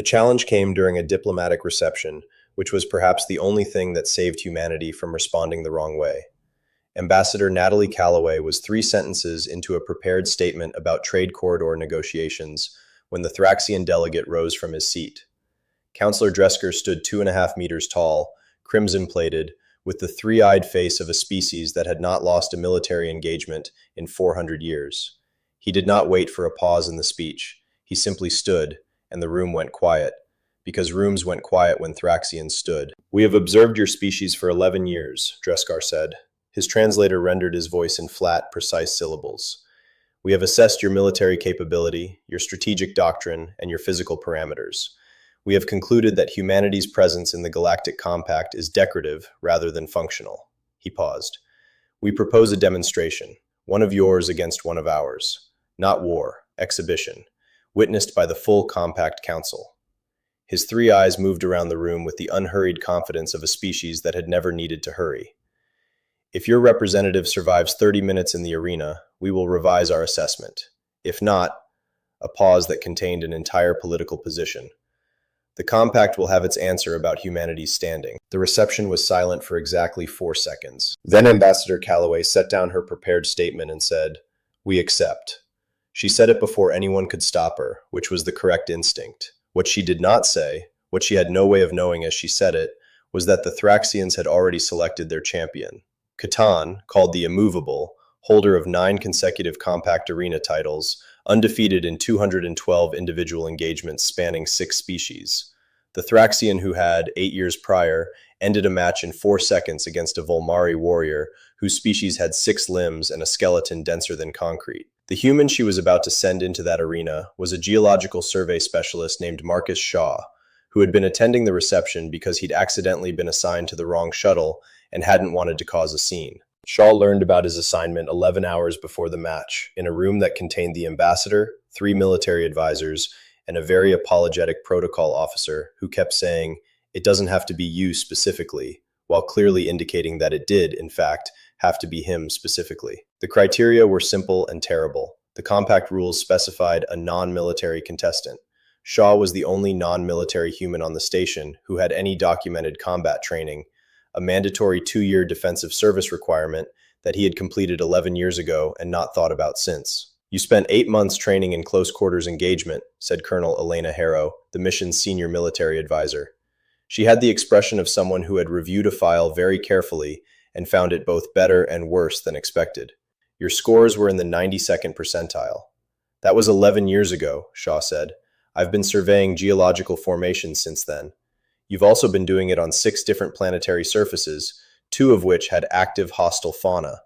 The challenge came during a diplomatic reception, which was perhaps the only thing that saved humanity from responding the wrong way. Ambassador Natalie Calloway was 3 sentences into a prepared statement about trade corridor negotiations when the Thraxian delegate rose from his seat. Councillor Dresker stood 2.5 meters tall, crimson-plated, with the three-eyed face of a species that had not lost a military engagement in 400 years. He did not wait for a pause in the speech. He simply stood, and the room went quiet, because rooms went quiet when Thraxians stood. "We have observed your species for 11 years, Dreskar said. His translator rendered his voice in flat, precise syllables. "We have assessed your military capability, your strategic doctrine, and your physical parameters. We have concluded that humanity's presence in the Galactic Compact is decorative rather than functional." He paused. "We propose a demonstration, one of yours against one of ours. Not war, exhibition, witnessed by the full Compact Council." His three eyes moved around the room with the unhurried confidence of a species that had never needed to hurry. "If your representative survives 30 minutes in the arena, we will revise our assessment. If not," a pause that contained an entire political position, "the Compact will have its answer about humanity's standing." The reception was silent for exactly 4 seconds. Then Ambassador Calloway set down her prepared statement and said, "We accept." She said it before anyone could stop her, which was the correct instinct. What she did not say, what she had no way of knowing as she said it, was that the Thraxians had already selected their champion. Catan, called the Immovable, holder of 9 consecutive Compact Arena titles, undefeated in 212 individual engagements spanning 6 species. The Thraxian who had, 8 years prior, ended a match in 4 seconds against a Volmari warrior whose species had 6 limbs and a skeleton denser than concrete. The human she was about to send into that arena was a geological survey specialist named Marcus Shaw, who had been attending the reception because he'd accidentally been assigned to the wrong shuttle and hadn't wanted to cause a scene. Shaw learned about his assignment 11 hours before the match, in a room that contained the ambassador, 3 military advisors, and a very apologetic protocol officer who kept saying, "It doesn't have to be you specifically," while clearly indicating that it did, in fact, have to be him specifically. The criteria were simple and terrible. The Compact rules specified a non-military contestant. Shaw was the only non-military human on the station who had any documented combat training, a mandatory 2-year defensive service requirement that he had completed 11 years ago and not thought about since. "You spent 8 months training in close quarters engagement," said Colonel Elena Harrow, the mission's senior military advisor. She had the expression of someone who had reviewed a file very carefully and found it both better and worse than expected. "Your scores were in the 92nd percentile. "That was 11 years ago, Shaw said. "I've been surveying geological formations since then. You've also been doing it on 6 different planetary surfaces, 2 of which had active hostile fauna.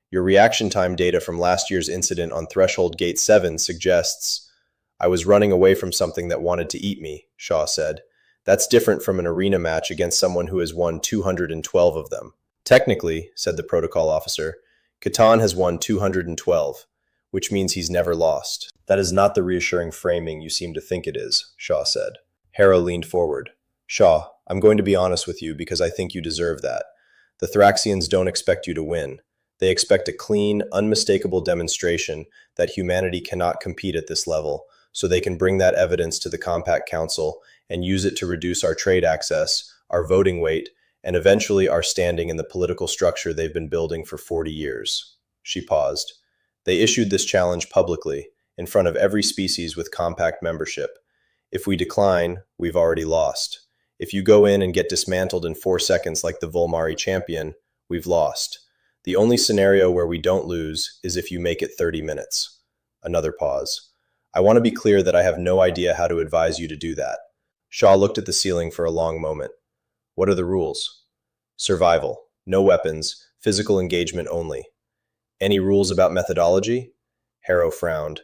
Your reaction time data from last year's incident on Threshold Gate 7 suggests—" "I was running away from something that wanted to eat me," Shaw said. "That's different from an arena match against someone who has won 212 of them." "Technically," said the protocol officer, "Catan has won 212, which means he's never lost." "That is not the reassuring framing you seem to think it is," Shaw said. Harrow leaned forward. "Shaw, I'm going to be honest with you because I think you deserve that. The Thraxians don't expect you to win. They expect a clean, unmistakable demonstration that humanity cannot compete at this level, so they can bring that evidence to the Compact Council and use it to reduce our trade access, our voting weight, and eventually our standing in the political structure they've been building for 40 years. She paused. "They issued this challenge publicly, in front of every species with Compact membership. If we decline, we've already lost. If you go in and get dismantled in 4 seconds like the Volmari champion, we've lost. The only scenario where we don't lose is if you make it 30 minutes. Another pause. "I want to be clear that I have no idea how to advise you to do that." Shaw looked at the ceiling for a long moment. "What are the rules?" "Survival. No weapons. Physical engagement only." "Any rules about methodology?" Harrow frowned.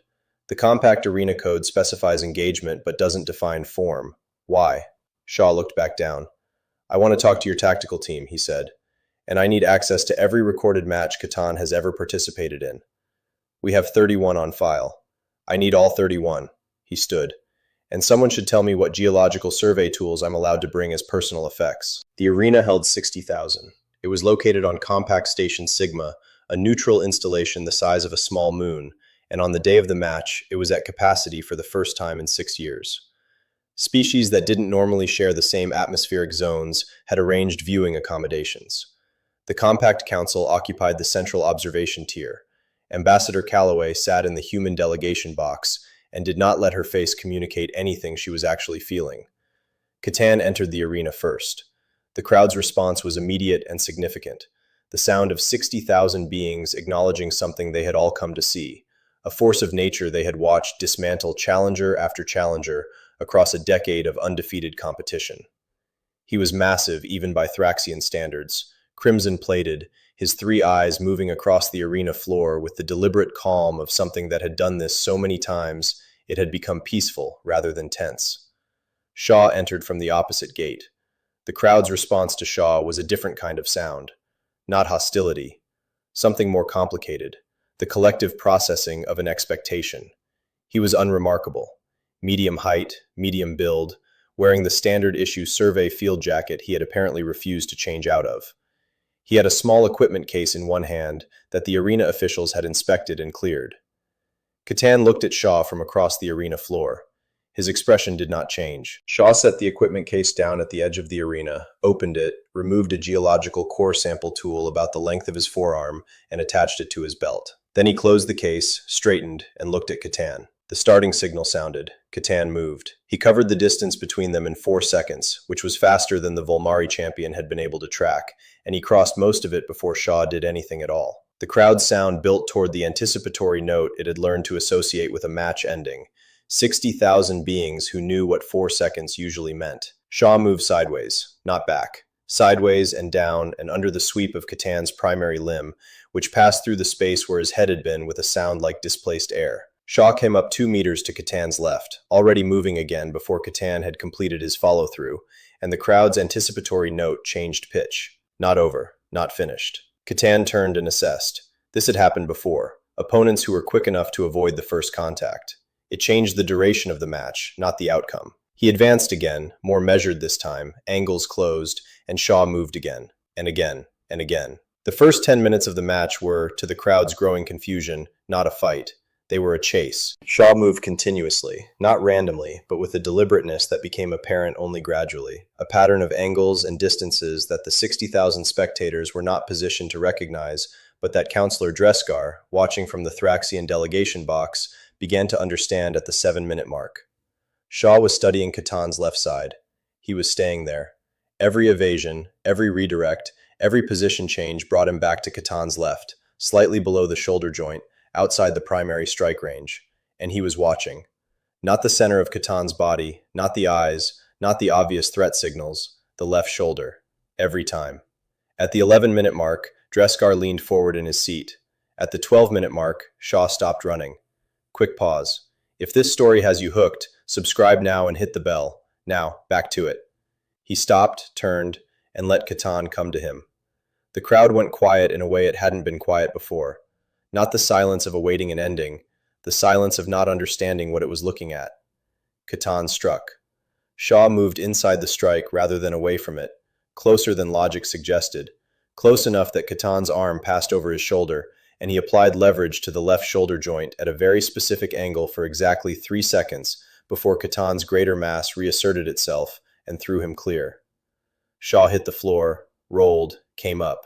"The Compact Arena Code specifies engagement but doesn't define form. Why?" Shaw looked back down. "I want to talk to your tactical team," he said. "And I need access to every recorded match Catan has ever participated in. We have 31 on file. I need all 31. He stood. "And someone should tell me what geological survey tools I'm allowed to bring as personal effects." The arena held 60,000. It was located on Compact Station Sigma, a neutral installation the size of a small moon, and on the day of the match, it was at capacity for the first time in 6 years. Species that didn't normally share the same atmospheric zones had arranged viewing accommodations. The compact council occupied the central observation tier. Ambassador Calloway sat in the human delegation box and did not let her face communicate anything she was actually feeling. Catan entered the arena first. The crowd's response was immediate and significant. The sound of 60,000 beings acknowledging something they had all come to see, a force of nature they had watched dismantle challenger after challenger across a decade of undefeated competition. He was massive even by Thraxian standards, crimson-plated, his three eyes moving across the arena floor with the deliberate calm of something that had done this so many times it had become peaceful rather than tense. Shaw entered from the opposite gate. The crowd's response to Shaw was a different kind of sound. Not hostility. Something more complicated. The collective processing of an expectation. He was unremarkable. Medium height, medium build, wearing the standard issue survey field jacket he had apparently refused to change out of. He had a small equipment case in one hand that the arena officials had inspected and cleared. Catan looked at Shaw from across the arena floor. His expression did not change. Shaw set the equipment case down at the edge of the arena, opened it, removed a geological core sample tool about the length of his forearm, and attached it to his belt. Then he closed the case, straightened, and looked at Catan. The starting signal sounded. Catan moved. He covered the distance between them in 4 seconds, which was faster than the Volmari champion had been able to track, and he crossed most of it before Shaw did anything at all. The crowd's sound built toward the anticipatory note it had learned to associate with a match ending. 60,000 beings who knew what 4 seconds usually meant. Shaw moved sideways, not back. Sideways and down and under the sweep of Catan's primary limb, which passed through the space where his head had been with a sound like displaced air. Shaw came up 2 meters to Catan's left, already moving again before Catan had completed his follow-through, and the crowd's anticipatory note changed pitch. Not over, not finished. Catan turned and assessed. This had happened before. Opponents who were quick enough to avoid the first contact. It changed the duration of the match, not the outcome. He advanced again, more measured this time, angles closed, and Shaw moved again, and again, and again. The first 10 minutes of the match were, to the crowd's growing confusion, not a fight. They were a chase. Shaw moved continuously, not randomly, but with a deliberateness that became apparent only gradually, a pattern of angles and distances that the 60,000 spectators were not positioned to recognize, but that Councillor Dresgar, watching from the Thraxian delegation box, began to understand at the 7-minute mark. Shaw was studying Catan's left side. He was staying there. Every evasion, every redirect, every position change brought him back to Catan's left, slightly below the shoulder joint, outside the primary strike range. And he was watching. Not the center of Catan's body, not the eyes, not the obvious threat signals, the left shoulder. Every time. At the 11-minute mark, Dresgar leaned forward in his seat. At the 12-minute mark, Shaw stopped running. Quick pause. If this story has you hooked, subscribe now and hit the bell. Now, back to it. He stopped, turned, and let Catan come to him. The crowd went quiet in a way it hadn't been quiet before. Not the silence of awaiting an ending, the silence of not understanding what it was looking at. Catan struck. Shaw moved inside the strike rather than away from it, closer than logic suggested, close enough that Catan's arm passed over his shoulder, and he applied leverage to the left shoulder joint at a very specific angle for exactly 3 seconds before Catan's greater mass reasserted itself and threw him clear. Shaw hit the floor, rolled, came up.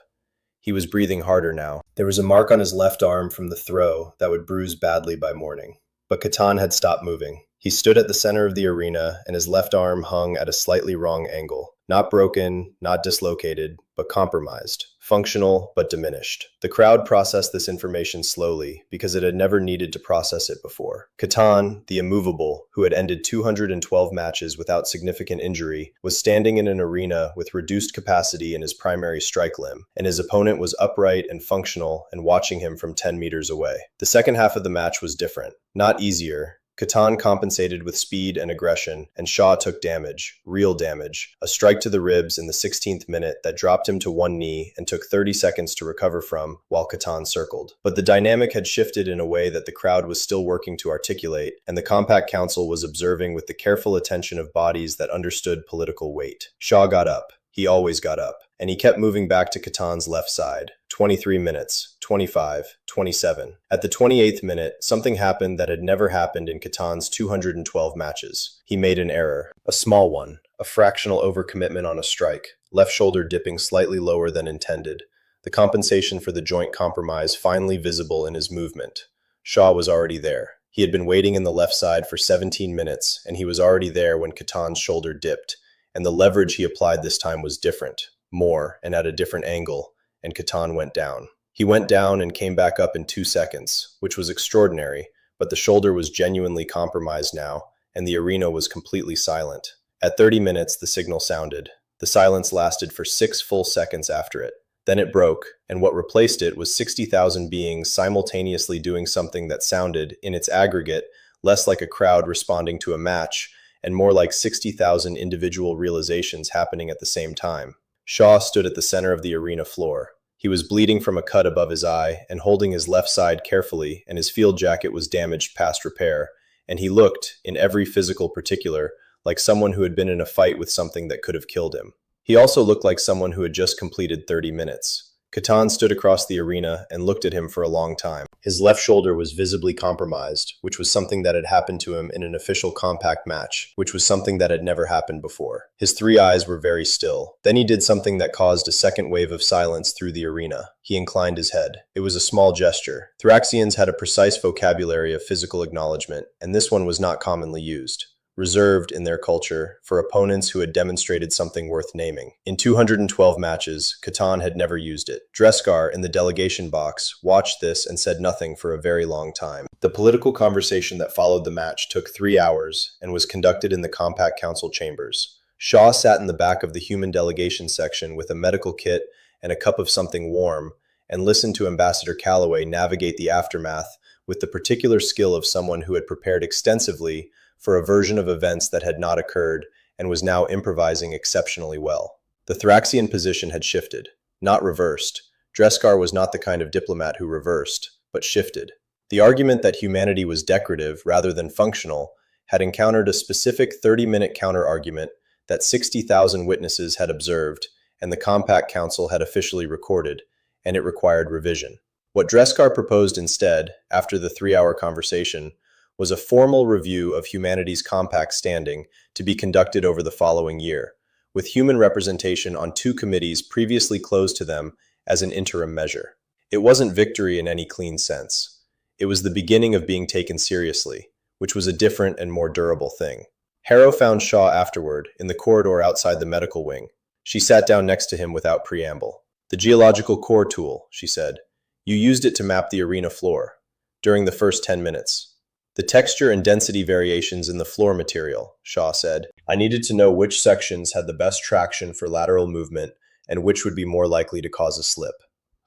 He was breathing harder now. There was a mark on his left arm from the throw that would bruise badly by morning. But Catan had stopped moving. He stood at the center of the arena, and his left arm hung at a slightly wrong angle. Not broken, not dislocated, but compromised. Functional, but diminished. The crowd processed this information slowly, because it had never needed to process it before. Catan, the immovable, who had ended 212 matches without significant injury, was standing in an arena with reduced capacity in his primary strike limb, and his opponent was upright and functional and watching him from 10 meters away. The second half of the match was different. Not easier. Catan compensated with speed and aggression, and Shaw took damage, real damage, a strike to the ribs in the 16th minute that dropped him to one knee and took 30 seconds to recover from while Catan circled. But the dynamic had shifted in a way that the crowd was still working to articulate, and the Compact Council was observing with the careful attention of bodies that understood political weight. Shaw got up. He always got up, and he kept moving back to Catan's left side, 23 minutes, 25, 27. At the 28th minute, something happened that had never happened in Catan's 212 matches. He made an error. A small one. A fractional overcommitment on a strike. Left shoulder dipping slightly lower than intended. The compensation for the joint compromise finally visible in his movement. Shaw was already there. He had been waiting in the left side for 17 minutes, and he was already there when Catan's shoulder dipped, and the leverage he applied this time was different, more, and at a different angle, and Catan went down. He went down and came back up in 2 seconds, which was extraordinary, but the shoulder was genuinely compromised now, and the arena was completely silent. At 30 minutes, the signal sounded. The silence lasted for 6 full seconds after it. Then it broke, and what replaced it was 60,000 beings simultaneously doing something that sounded, in its aggregate, less like a crowd responding to a match, and more like 60,000 individual realizations happening at the same time. Shaw stood at the center of the arena floor. He was bleeding from a cut above his eye and holding his left side carefully, and his field jacket was damaged past repair, and he looked, in every physical particular, like someone who had been in a fight with something that could have killed him. He also looked like someone who had just completed 30 minutes. Catan stood across the arena and looked at him for a long time. His left shoulder was visibly compromised, which was something that had happened to him in an official compact match, which was something that had never happened before. His 3 eyes were very still. Then he did something that caused a second wave of silence through the arena. He inclined his head. It was a small gesture. Thraxians had a precise vocabulary of physical acknowledgement, and this one was not commonly used. Reserved in their culture for opponents who had demonstrated something worth naming. In 212 matches, Catan had never used it. Dreskar, in the delegation box, watched this and said nothing for a very long time. The political conversation that followed the match took 3 hours and was conducted in the Compact Council chambers. Shaw sat in the back of the human delegation section with a medical kit and a cup of something warm and listened to Ambassador Calloway navigate the aftermath with the particular skill of someone who had prepared extensively for a version of events that had not occurred and was now improvising exceptionally well. The Thraxian position had shifted, not reversed. Dreskar was not the kind of diplomat who reversed, but shifted. The argument that humanity was decorative rather than functional had encountered a specific 30-minute counter-argument that 60,000 witnesses had observed and the Compact Council had officially recorded, and it required revision. What Dreskar proposed instead, after the 3-hour conversation, was a formal review of humanity's compact standing to be conducted over the following year, with human representation on 2 committees previously closed to them as an interim measure. It wasn't victory in any clean sense. It was the beginning of being taken seriously, which was a different and more durable thing. Harrow found Shaw afterward, in the corridor outside the medical wing. She sat down next to him without preamble. "The geological core tool," she said. "You used it to map the arena floor. During the first 10 minutes. The texture and density variations in the floor material," Shaw said. "I needed to know which sections had the best traction for lateral movement and which would be more likely to cause a slip.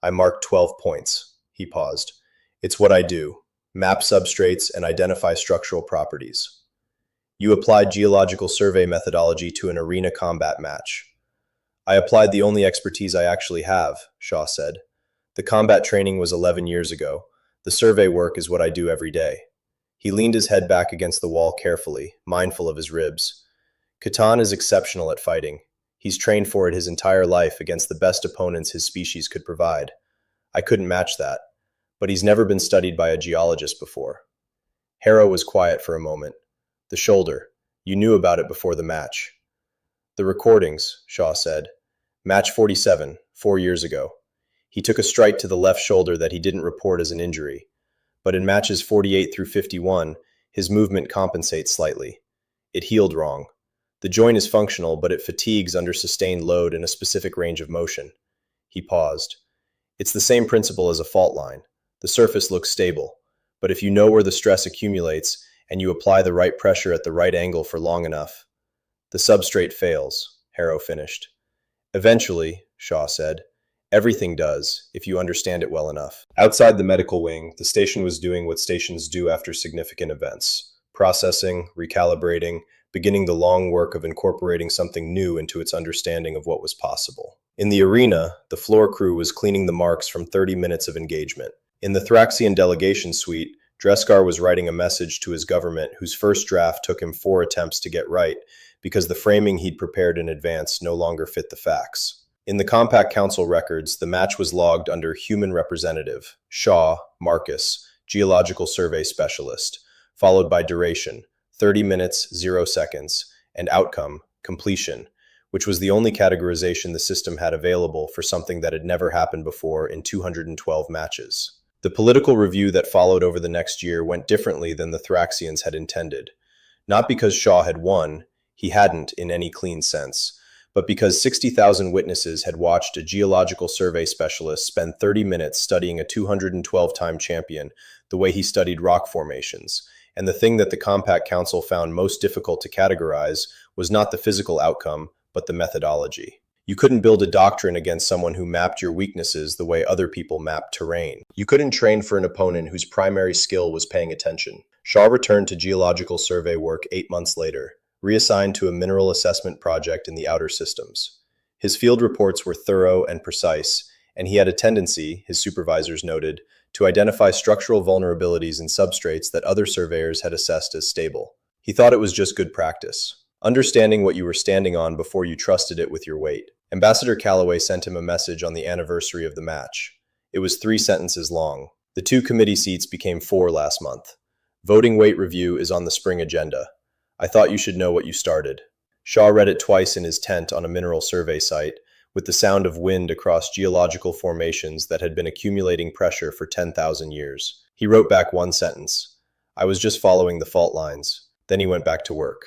I marked 12 points." He paused. "It's what I do. Map substrates and identify structural properties." "You applied geological survey methodology to an arena combat match." "I applied the only expertise I actually have," Shaw said. "The combat training was 11 years ago. The survey work is what I do every day." He leaned his head back against the wall carefully, mindful of his ribs. "Catan is exceptional at fighting. He's trained for it his entire life against the best opponents his species could provide. I couldn't match that. But he's never been studied by a geologist before." Harrow was quiet for a moment. "The shoulder. You knew about it before the match." "The recordings," Shaw said. "Match 47, 4 years ago. He took a strike to the left shoulder that he didn't report as an injury. But in matches 48 through 51, his movement compensates slightly. It healed wrong. The joint is functional, but it fatigues under sustained load in a specific range of motion." He paused. "It's the same principle as a fault line. The surface looks stable, but if you know where the stress accumulates and you apply the right pressure at the right angle for long enough, the substrate fails," Harrow finished. "Eventually," Shaw said. "Everything does, if you understand it well enough." Outside the medical wing, the station was doing what stations do after significant events. Processing, recalibrating, beginning the long work of incorporating something new into its understanding of what was possible. In the arena, the floor crew was cleaning the marks from 30 minutes of engagement. In the Thraxian delegation suite, Dreskar was writing a message to his government whose first draft took him 4 attempts to get right, because the framing he'd prepared in advance no longer fit the facts. In the Compact Council records, the match was logged under Human Representative, Shaw, Marcus, Geological Survey Specialist, followed by duration, 30 minutes, 0 seconds, and outcome, completion, which was the only categorization the system had available for something that had never happened before in 212 matches. The political review that followed over the next year went differently than the Thraxians had intended. Not because Shaw had won, he hadn't in any clean sense, but because 60,000 witnesses had watched a geological survey specialist spend 30 minutes studying a 212-time champion the way he studied rock formations. And the thing that the Compact Council found most difficult to categorize was not the physical outcome, but the methodology. You couldn't build a doctrine against someone who mapped your weaknesses the way other people mapped terrain. You couldn't train for an opponent whose primary skill was paying attention. Shaw returned to geological survey work 8 months later, reassigned to a mineral assessment project in the outer systems. His field reports were thorough and precise, and he had a tendency, his supervisors noted, to identify structural vulnerabilities in substrates that other surveyors had assessed as stable. He thought it was just good practice, understanding what you were standing on before you trusted it with your weight. Ambassador Calloway sent him a message on the anniversary of the match. It was 3 sentences long. The 2 committee seats became 4 last month. Voting weight review is on the spring agenda. I thought you should know what you started. Shaw read it twice in his tent on a mineral survey site, with the sound of wind across geological formations that had been accumulating pressure for 10,000 years. He wrote back 1 sentence. I was just following the fault lines. Then he went back to work.